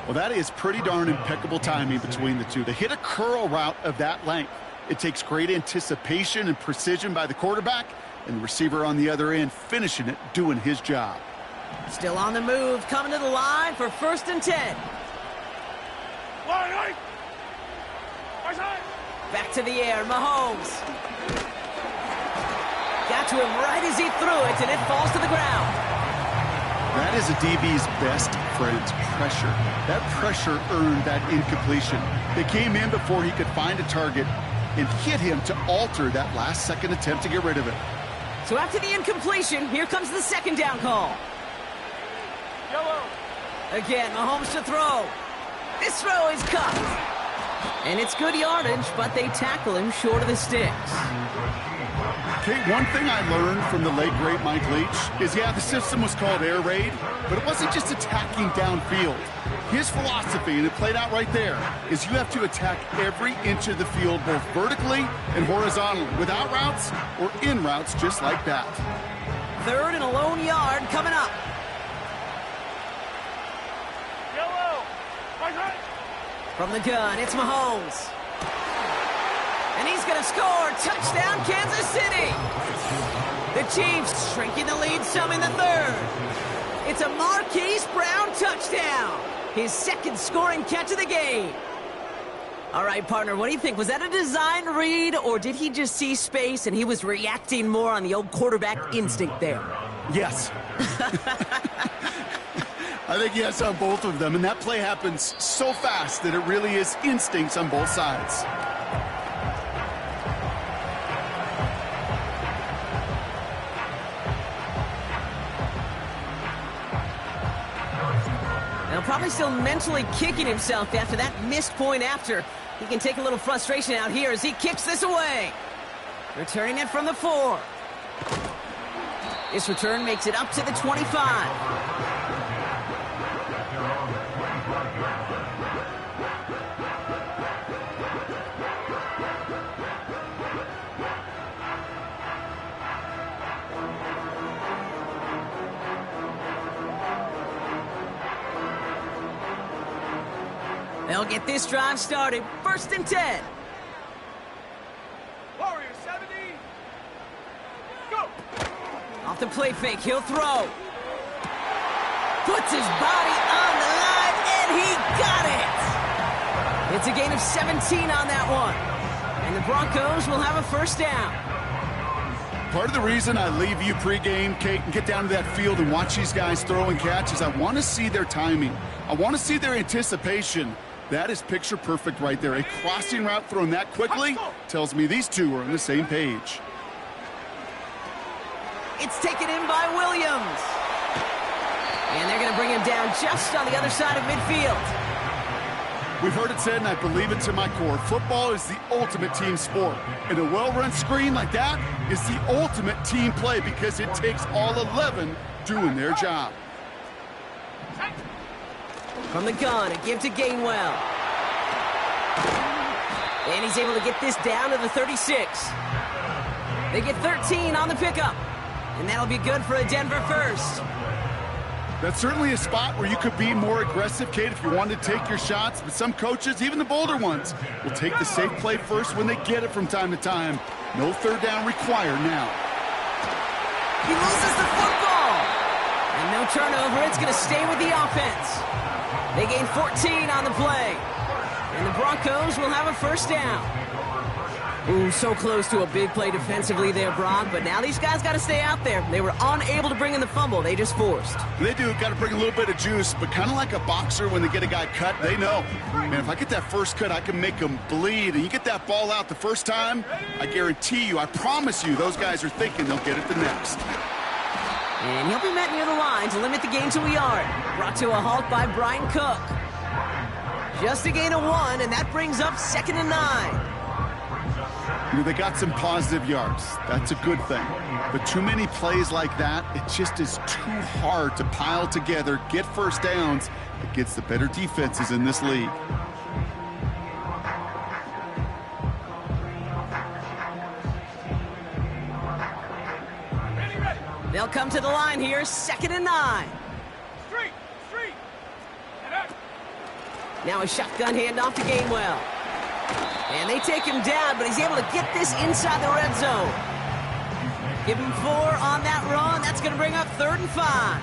Well, that is pretty darn impeccable timing between the 2. They hit a curl route of that length. It takes great anticipation and precision by the quarterback, and the receiver on the other end finishing it, doing his job. Still on the move, coming to the line for 1st and 10. Back to the air, Mahomes. Got to him right as he threw it, and it falls to the ground. That is a DB's best friend, pressure. That pressure earned that incompletion. They came in before he could find a target and hit him to alter that last-second attempt to get rid of it. So after the incompletion, here comes the 2nd down call. Yellow. Again, Mahomes to throw. This throw is cut. And it's good yardage, but they tackle him short of the sticks. Kate, one thing I learned from the late, great Mike Leach is, yeah, the system was called air raid, but it wasn't just attacking downfield. His philosophy, and it played out right there, is you have to attack every inch of the field, both vertically and horizontally, without routes or in routes just like that. 3rd and a lone yard coming up. Yellow. From the gun, it's Mahomes. And he's going to score. Touchdown, Kansas City. The Chiefs shrinking the lead some in the 3rd. It's a Marquise Brown touchdown. His 2nd scoring catch of the game. All right, partner, what do you think? Was that a design read, or did he just see space and he was reacting more on the old quarterback instinct there? Yes. I think yes on both of them, and that play happens so fast that it really is instincts on both sides. Now probably still mentally kicking himself after that missed point after. He can take a little frustration out here as he kicks this away. Returning it from the 4. This return makes it up to the 25. They'll get this drive started. 1st and 10. Warrior 70. Go. Off the play fake, he'll throw. Puts his body on the line, and he got it! It's a gain of 17 on that one. And the Broncos will have a 1st down. Part of the reason I leave you pregame, Kate, and get down to that field and watch these guys throw and catch is I want to see their timing. I want to see their anticipation. That is picture perfect right there. A crossing route thrown that quickly tells me these two are on the same page. It's taken in by Williams. And they're going to bring him down just on the other side of midfield. We've heard it said, and I believe it to my core, football is the ultimate team sport. And a well-run screen like that is the ultimate team play because it takes all 11 doing their job. From the gun, a give to Gainwell. And he's able to get this down to the 36. They get 13 on the pickup. And that'll be good for a Denver 1st. That's certainly a spot where you could be more aggressive, Kate, if you wanted to take your shots. But some coaches, even the bolder ones, will take the safe play first when they get it from time to time. No 3rd down required now. He loses the football. And no turnover. It's going to stay with the offense. They gain 14 on the play. And the Broncos will have a 1st down. Ooh, so close to a big play defensively there, Brock. But now these guys got to stay out there. They were unable to bring in the fumble. They just forced. They do. Got to bring a little bit of juice. But kind of like a boxer when they get a guy cut, they know. Man, if I get that first cut, I can make them bleed. And you get that ball out the first time, I guarantee you, I promise you, those guys are thinking they'll get it the next. And he'll be met near the line to limit the gain to a yard. Brought to a halt by Brian Cook. Just a gain of 1, and that brings up 2nd and 9. You know, they got some positive yards. That's a good thing. But too many plays like that, it just is too hard to pile together, get 1st downs against the better defenses in this league. They'll come to the line here, 2nd and 9. Street. And up. Now a shotgun handoff to Gainwell. And they take him down, but he's able to get this inside the red zone. Give him 4 on that run. That's going to bring up 3rd and 5.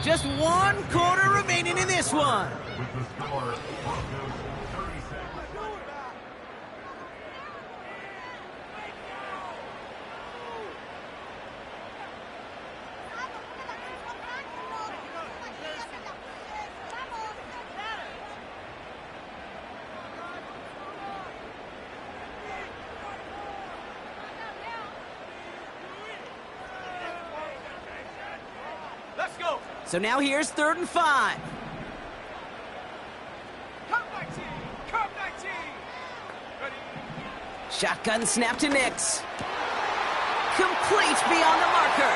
Just 1 quarter remaining in this one. With the score, Broncos 37. Let's go. So now here's 3rd and 5. Come 19. Come 19. Ready. Shotgun snap to Nix. Complete beyond the marker.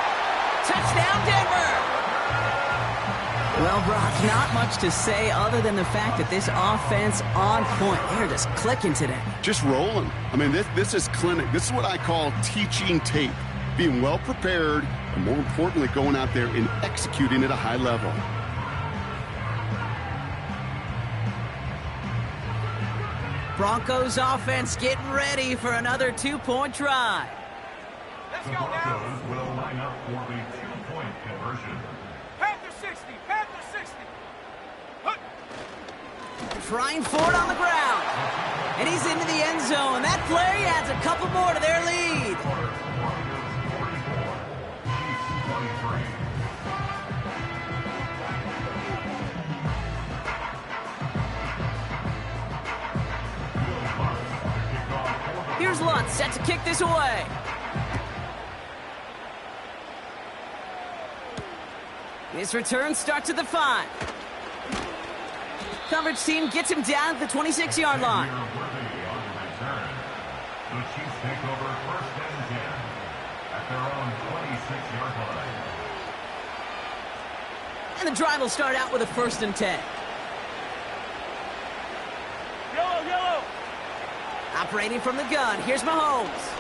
Touchdown, Denver! Well, Brock, not much to say other than the fact that this offense on point. They're just clicking today. Just rolling. I mean, this is clinic. This is what I call teaching tape. Being well prepared, and more importantly, going out there and executing at a high level. Broncos offense getting ready for another 2-point drive. Let's The go now. Broncos will line up for the 2-point conversion. Panther 60. Panther 60. Hut. Trying for it on the ground. And he's into the end zone. That play adds a couple more to their lead. Here's Lutz set to kick this away. This return starts at the 5. Coverage team gets him down at the 26-yard line. The Chiefs take over first and 10 at their own 26-yard line. And the drive will start out with a 1st and 10. Yellow, yellow. Operating from the gun, here's Mahomes.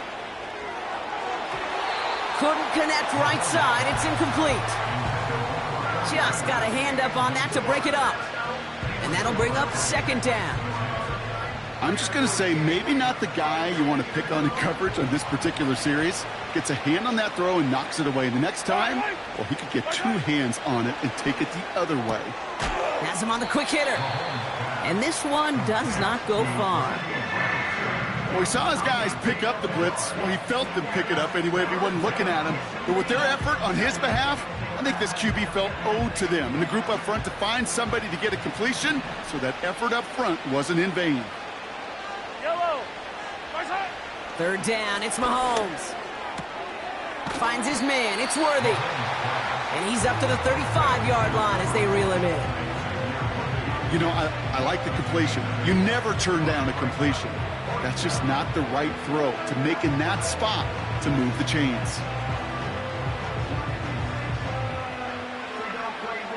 Couldn't connect right side, it's incomplete. Just got a hand up on that to break it up. And that'll bring up 2nd down. I'm just going to say maybe not the guy you want to pick on in coverage on this particular series. Gets a hand on that throw and knocks it away. The next time, well, he could get 2 hands on it and take it the other way. Has him on the quick hitter. And this one does not go far. Well, he saw his guys pick up the blitz. Well, he felt them pick it up anyway if he wasn't looking at him. But with their effort on his behalf, I think this QB felt owed to them and the group up front to find somebody to get a completion, so that effort up front wasn't in vain. Yellow. 3rd down, it's Mahomes. Finds his man, it's Worthy. And he's up to the 35-yard line as they reel him in. You know, I like the completion. You never turn down a completion. That's just not the right throw to make in that spot to move the chains.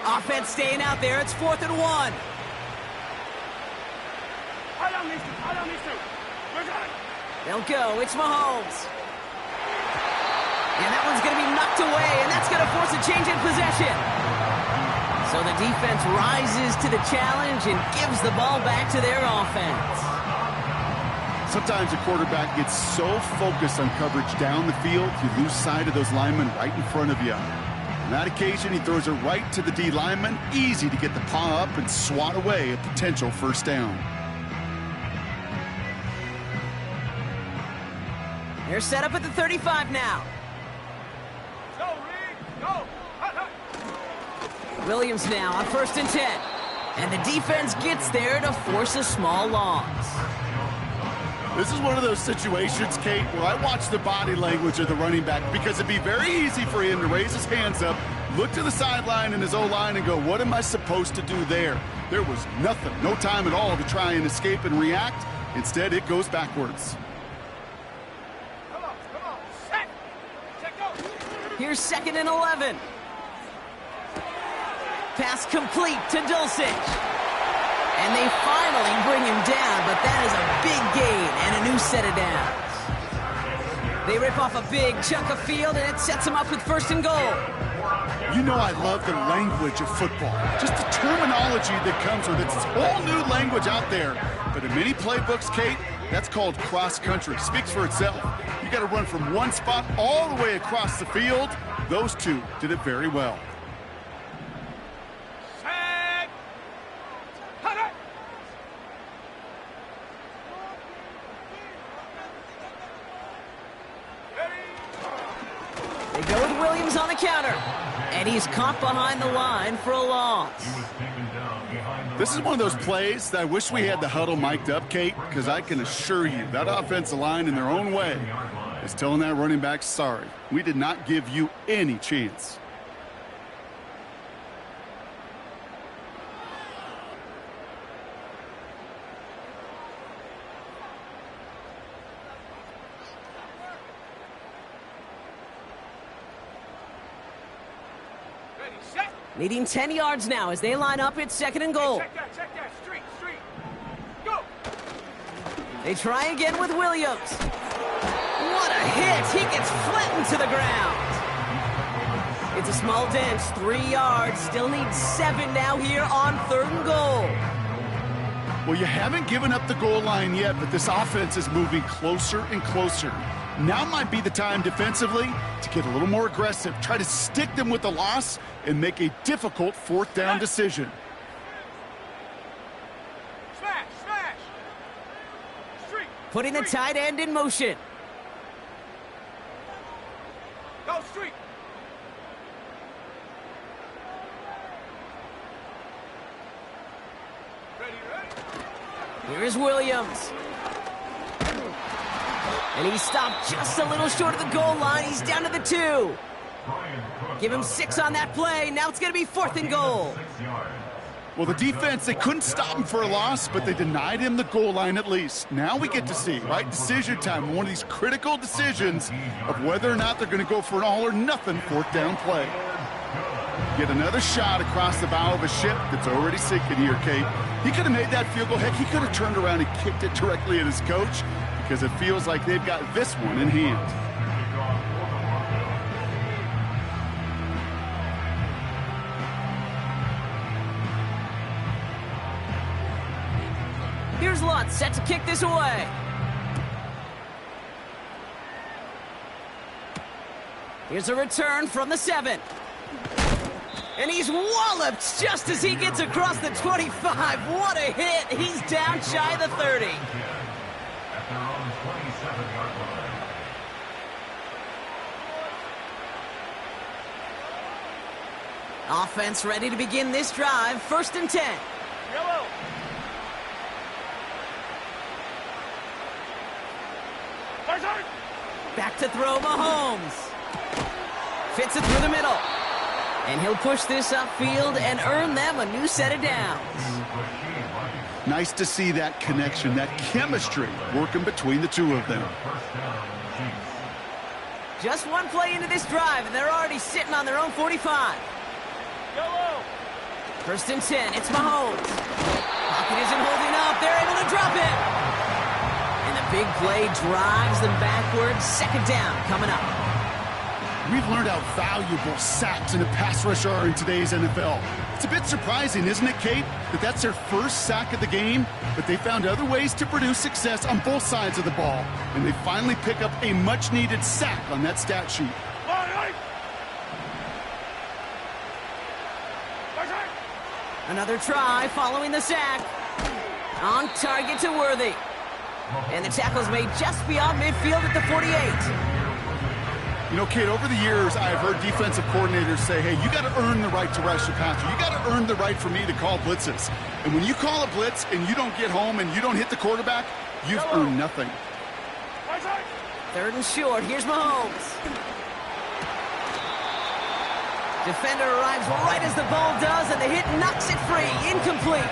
Offense staying out there. It's 4th and 1. They'll go. It's Mahomes. And that one's going to be knocked away, and that's going to force a change in possession. So the defense rises to the challenge and gives the ball back to their offense. Sometimes a quarterback gets so focused on coverage down the field, you lose sight of those linemen right in front of you. On that occasion, he throws it right to the D lineman. Easy to get the paw up and swat away a potential 1st down. They're set up at the 35 now. Go, Reed. Go. Hut, hut. Williams now on 1st and 10. And the defense gets there to force a small loss. This is one of those situations, Kate, where I watch the body language of the running back, because it'd be very easy for him to raise his hands up, look to the sideline in his O-line and go, what am I supposed to do there? There was nothing, no time at all to try and escape and react. Instead, it goes backwards. Come on. Set. Set, go. Here's 2nd and 11. Pass complete to Dulcich. And they finally bring him down, but that is a big gain and a new set of downs. They rip off a big chunk of field, and it sets them up with 1st and goal. You know I love the language of football. Just the terminology that comes with it. It's a whole new language out there. But in many playbooks, Kate, that's called cross-country. Speaks for itself. You got to run from one spot all the way across the field. Those two did it very well. Set. Hut, hut. They go with Williams on the counter. And he's caught behind the line for a loss. This is one of those plays that I wish we had the huddle mic'd up, Kate, because I can assure you that offensive line in their own way is telling that running back, sorry, we did not give you any chance. Ready, set. Needing 10 yards now as they line up. It's 2nd and goal. Check that. Street. Go. They try again with Williams. What a hit. He gets flattened to the ground. It's a small dent, 3 yards. Still needs 7 now here on 3rd and goal. Well, you haven't given up the goal line yet, but this offense is moving closer and closer. Now might be the time defensively to get a little more aggressive, try to stick them with the loss, and make a difficult 4th down decision. Smash. Putting the tight end in motion. Go street. Ready. Here's Williams. And he stopped just a little short of the goal line. He's down to the 2. Give him 6 on that play. Now it's going to be 4th and goal. Well, the defense, they couldn't stop him for a loss, but they denied him the goal line at least. Now we get to see, right, decision time, one of these critical decisions of whether or not they're going to go for an all-or-nothing 4th down play. Get another shot across the bow of a ship that's already sinking here, Kate. He could have made that field goal. Heck, he could have turned around and kicked it directly at his coach because it feels like they've got this one in hand. Here's Lutz set to kick this away. Here's a return from the 7. And he's walloped just as he gets across the 25. What a hit. He's down shy of the 30. At their own 27-yard line. Offense ready to begin this drive. 1st and 10. Yellow. Back to throw Mahomes. Fits it through the middle. And he'll push this upfield and earn them a new set of downs. Nice to see that connection, that chemistry working between the two of them. Just one play into this drive, and they're already sitting on their own 45. Yellow. 1st and 10, it's Mahomes. Pocket isn't holding up. They're able to drop it. And the big play drives them backwards. 2nd down coming up. We've learned how valuable sacks and a pass rush are in today's NFL. It's a bit surprising, isn't it, Kate, that that's their first sack of the game, but they found other ways to produce success on both sides of the ball, and they finally pick up a much-needed sack on that stat sheet. Another try following the sack. On target to Worthy. And the tackle's made just beyond midfield at the 48. You know, Kate, over the years, I've heard defensive coordinators say, hey, you got to earn the right to rush the passer. You got to earn the right for me to call blitzes. And when you call a blitz and you don't get home and you don't hit the quarterback, you've earned nothing. 3rd and short. Here's Mahomes. Defender arrives right as the ball does, and the hit knocks it free. Incomplete.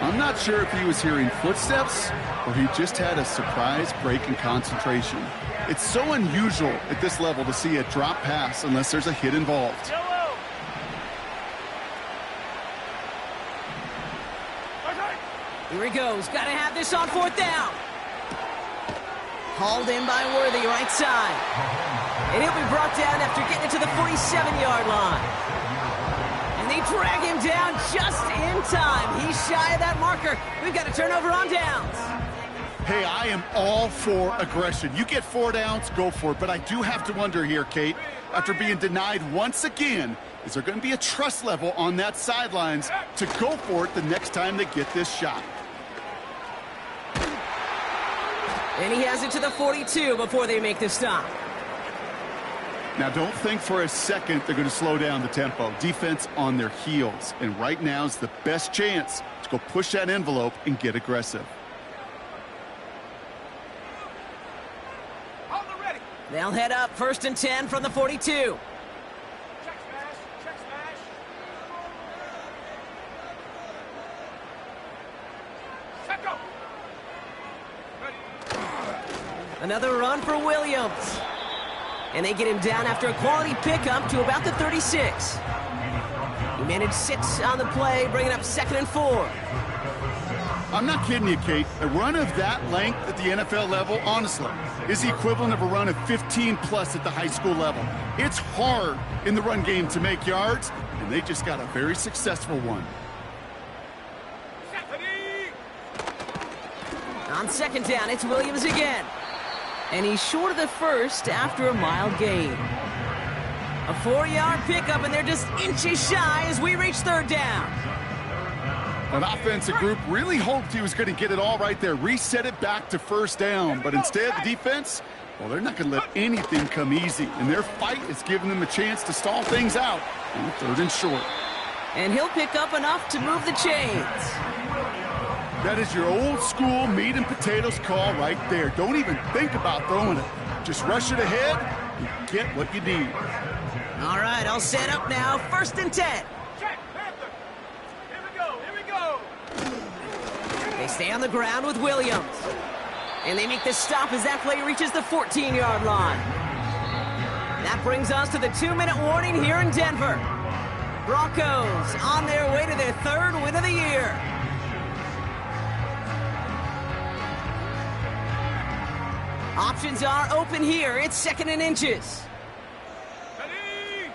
I'm not sure if he was hearing footsteps or he just had a surprise break in concentration. It's so unusual at this level to see a drop pass unless there's a hit involved. Here he goes. Got to have this on 4th down. Hauled in by Worthy, right side. And he'll be brought down after getting it to the 47-yard line. And they drag him down just in time. He's shy of that marker. We've got a turnover on downs. Hey, I am all for aggression. You get 4 downs, go for it. But I do have to wonder here, Kate, after being denied once again, is there going to be a trust level on that sidelines to go for it the next time they get this shot? And he has it to the 42 before they make the stop. Now, don't think for a second they're going to slow down the tempo. Defense on their heels. And right now is the best chance to go push that envelope and get aggressive. They'll head up 1st and 10 from the 42. Check smash. Check smash. Set go. Ready. Another run for Williams. And they get him down after a quality pickup to about the 36. He managed 6 on the play, bringing up 2nd and 4. I'm not kidding you, Kate. A run of that length at the NFL level, honestly, is the equivalent of a run of 15-plus at the high school level. It's hard in the run game to make yards, and they just got a very successful one. On 2nd down, it's Williams again. And he's short of the first after a mild gain. A 4-yard pickup, and they're just inches shy as we reach 3rd down. An offensive group really hoped he was going to get it all right there, reset it back to first down. But instead, the defense, well, they're not going to let anything come easy. And their fight is giving them a chance to stall things out on 3rd and short. And he'll pick up enough to move the chains. That is your old school meat and potatoes call right there. Don't even think about throwing it. Just rush it ahead and get what you need. All right, I'll set up now. 1st and 10. Check, Panther. Here we go, here we go. They stay on the ground with Williams. And they make the stop as that play reaches the 14-yard line. That brings us to the 2-minute warning here in Denver. Broncos on their way to their 3rd win of the year. Options are open here. It's 2nd and inches. Ready?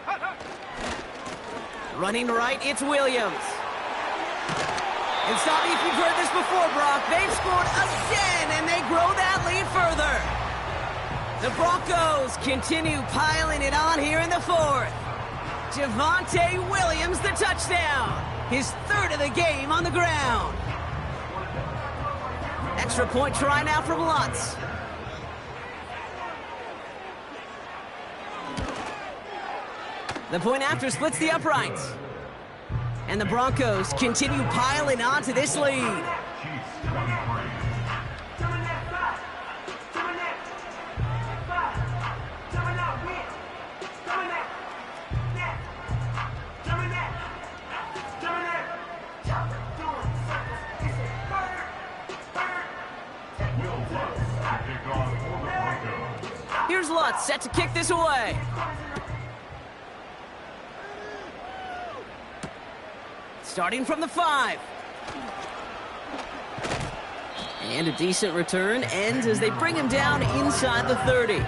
Hut, hut. Running right, it's Williams. And stop me if you've heard this before, Brock. They've scored again, and they grow that lead further. The Broncos continue piling it on here in the 4th. Javonte Williams, the touchdown. His 3rd of the game on the ground. Extra point try now from Lutz. The point after splits the uprights. And the Broncos continue piling on to this lead. Here's Lutz, set to kick this away. Starting from the 5. And a decent return ends as they bring him down inside the 30.